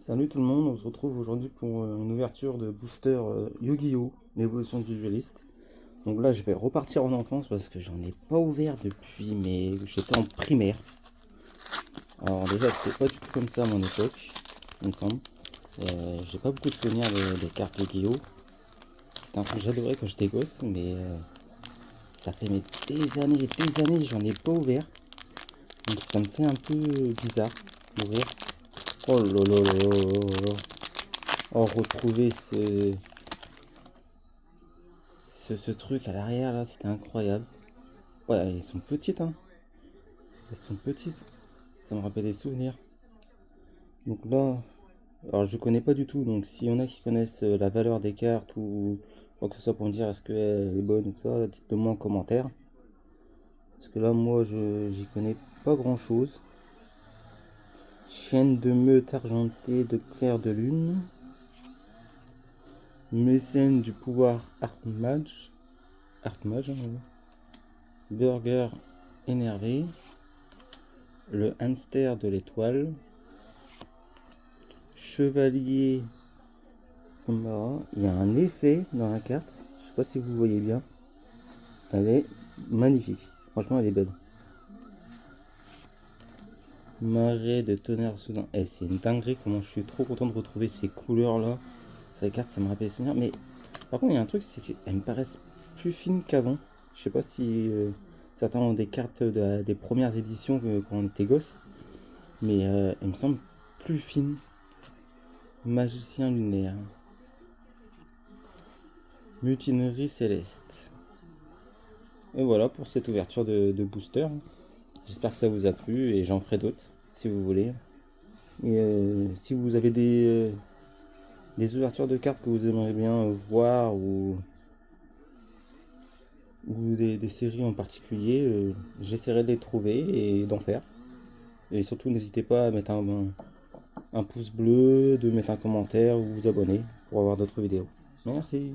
Salut tout le monde, on se retrouve aujourd'hui pour une ouverture de booster Yu-Gi-Oh! L'évolution du dueliste. Donc là je vais repartir en enfance parce que j'en ai pas ouvert depuis, mais j'étais en primaire. Alors déjà c'était pas du tout comme ça à mon époque, il me semble. J'ai pas beaucoup de souvenirs des cartes Yu-Gi-Oh! C'était un truc que j'adorais quand j'étais gosse, mais ça fait des années j'en ai pas ouvert. Donc ça me fait un peu bizarre d'ouvrir. Oh là là là là là là. Oh, retrouver ce truc à l'arrière là, c'était incroyable. Ouais, elles sont petites, hein. Elles sont petites. Ça me rappelle des souvenirs. Donc là, alors je connais pas du tout. Donc s'il y en a qui connaissent la valeur des cartes ou quoi que ce soit pour me dire est-ce qu'elle est bonne ou ça, dites-le moi en commentaire. Parce que là, moi, j'y connais pas grand chose. Chaîne de meute argentée de clair de lune. Mécène du pouvoir Artmage. Artmage, hein, ouais. Burger énervé. Le hamster de l'étoile. Chevalier combat. Il y a un effet dans la carte. Je sais pas si vous voyez bien. Elle est magnifique. Franchement, elle est belle. Marais de tonnerre soudain. Eh, c'est une dinguerie comment je suis trop content de retrouver ces couleurs là. Sur les cartes, ça me rappelle les souvenirs. Mais par contre, il y a un truc, c'est qu'elles me paraissent plus fines qu'avant. Je sais pas si certains ont des cartes des premières éditions quand on était gosse. Mais elles me semblent plus fines. Magicien lunaire. Mutinerie céleste. Et voilà pour cette ouverture de booster. J'espère que ça vous a plu et j'en ferai d'autres si vous voulez. Et si vous avez des ouvertures de cartes que vous aimeriez bien voir ou des séries en particulier, j'essaierai de les trouver et d'en faire. Et surtout n'hésitez pas à mettre un pouce bleu, de mettre un commentaire ou vous abonner pour avoir d'autres vidéos. Merci.